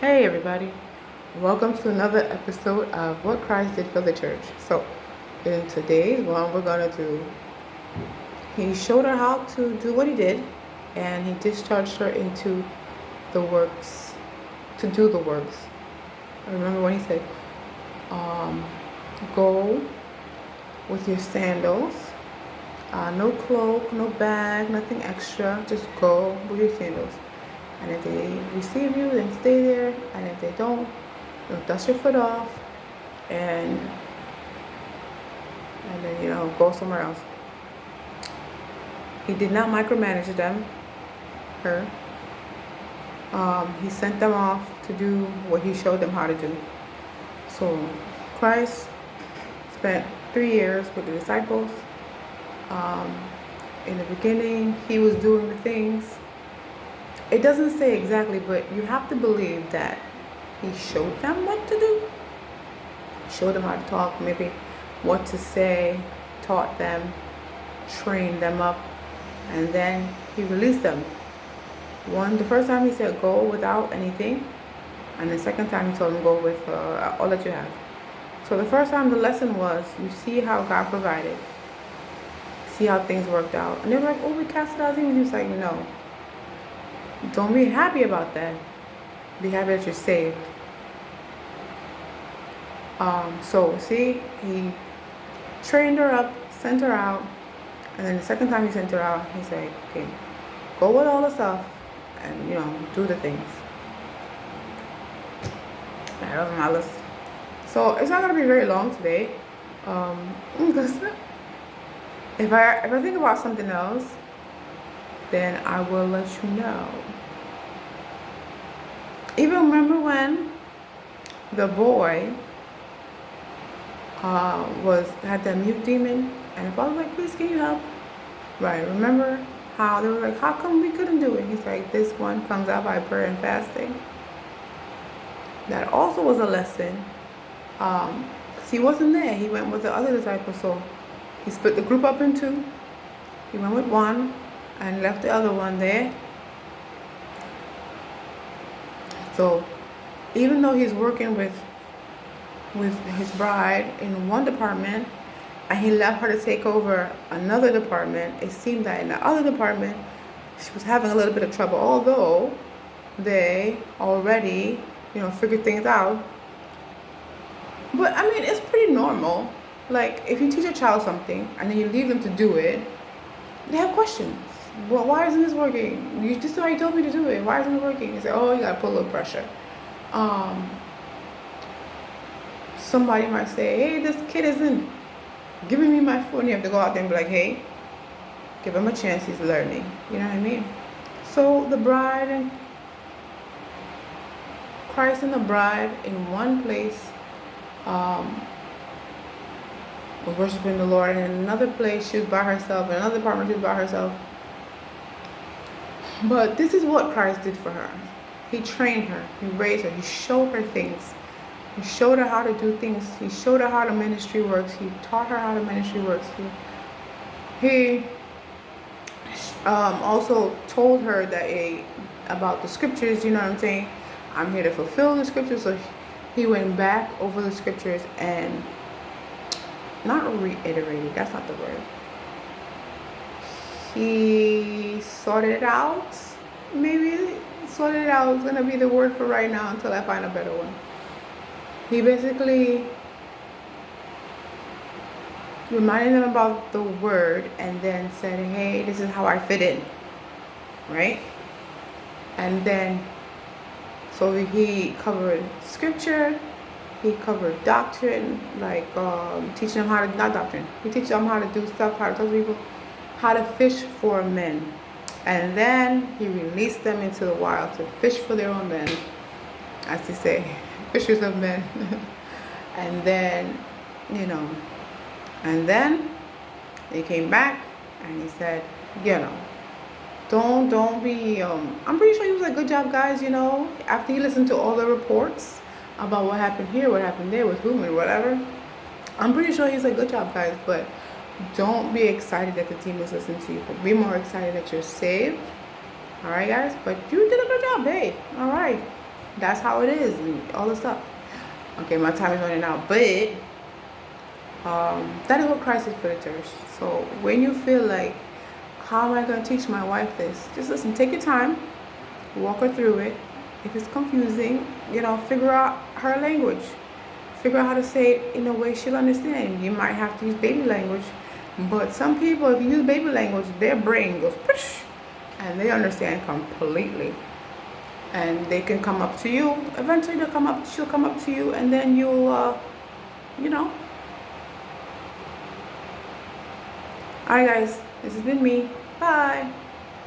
Hey everybody, welcome to another episode of What Christ Did for the Church. So, in today's one, we're going to do, he showed her how to do what he did, and he discharged her into the works, to do the works. I remember when he said, go with your sandals, no cloak, no bag, nothing extra, just go with your sandals. And if they receive you, then stay there. And if they don't, dust your foot off and then go somewhere else. He did not micromanage them, her. He sent them off to do what he showed them how to do. So Christ spent 3 years with the disciples. In the beginning, he was doing the things. It doesn't say exactly, but you have to believe that he showed them what to do. Showed them how to talk, maybe what to say, taught them, trained them up, and then he released them. The first time he said go without anything, and the second time he told them go with all that you have. So the first time the lesson was, you see how God provided, see how things worked out. And they were like, oh, we cast out demons. He was like, no. Don't be happy about that. Be happy that you're saved. So see, he trained her up, sent her out, and then the second time he sent her out, he said, okay, go with all the stuff and do the things. That was my list. So it's not gonna be very long today. Because if I think about something else, then I will let you know. Even remember when the boy had that mute demon, and if I was like, please, can you help? Right, remember how they were like, how come we couldn't do it? He's like, this one comes out by prayer and fasting. That also was a lesson. Because he wasn't there. He went with the other disciples, so he split the group up in two. He went with one and left the other one there. So even though he's working with his bride in one department, and he left her to take over another department, it seemed that in the other department she was having a little bit of trouble, although they already figured things out. But I mean, it's pretty normal. Like, if you teach a child something and then you leave them to do it, they have questions. Well, why isn't this working? This is how you told me to do it. Why isn't it working? You say, oh, you gotta put a little pressure. Somebody might say, hey, this kid isn't giving me my food. And you have to go out there and be like, hey, give him a chance. He's learning. You know what I mean? So the bride and Christ and the bride in one place, was worshiping the Lord, and in another place she was by herself, in another apartment she was by herself. But this is what Christ did for her. He trained her, he raised her, he showed her things. He showed her how to do things. He showed her how the ministry works. He taught her how the ministry works. He also told her that about the scriptures, you know what I'm saying? I'm here to fulfill the scriptures. So he went back over the scriptures and not reiterated, that's not the word. He sorted it out. Maybe sorted it out is gonna be the word for right now until I find a better one. He basically reminded them about the word and then said, hey, this is how I fit in, right? And then, so he covered scripture, he covered doctrine, like teaching them how to, not doctrine, he teaches them how to do stuff, how to tell people how to fish for men. And then he released them into the wild to fish for their own men, as they say, fishers of men. And then, and then he came back and he said, don't be, I'm pretty sure he was like, good job, guys, after he listened to all the reports about what happened here, what happened there, with whom and whatever. I'm pretty sure he's like, good job, guys, but don't be excited that the team is listening to you, but be more excited that you're saved. All right, guys, but you did a good job, hey, all right. That's how it is, and all the stuff. Okay, my time is running out, but that is what Christ is for the church. So when you feel like, how am I going to teach my wife this? Just listen, take your time, walk her through it. If it's confusing, figure out her language. Figure out how to say it in a way she'll understand. You might have to use baby language, but some people, if you use baby language, their brain goes, push, and they understand completely. And they can come up to you. Eventually, she'll come up to you, and then you'll, you know. Alright, guys, this has been me. Bye.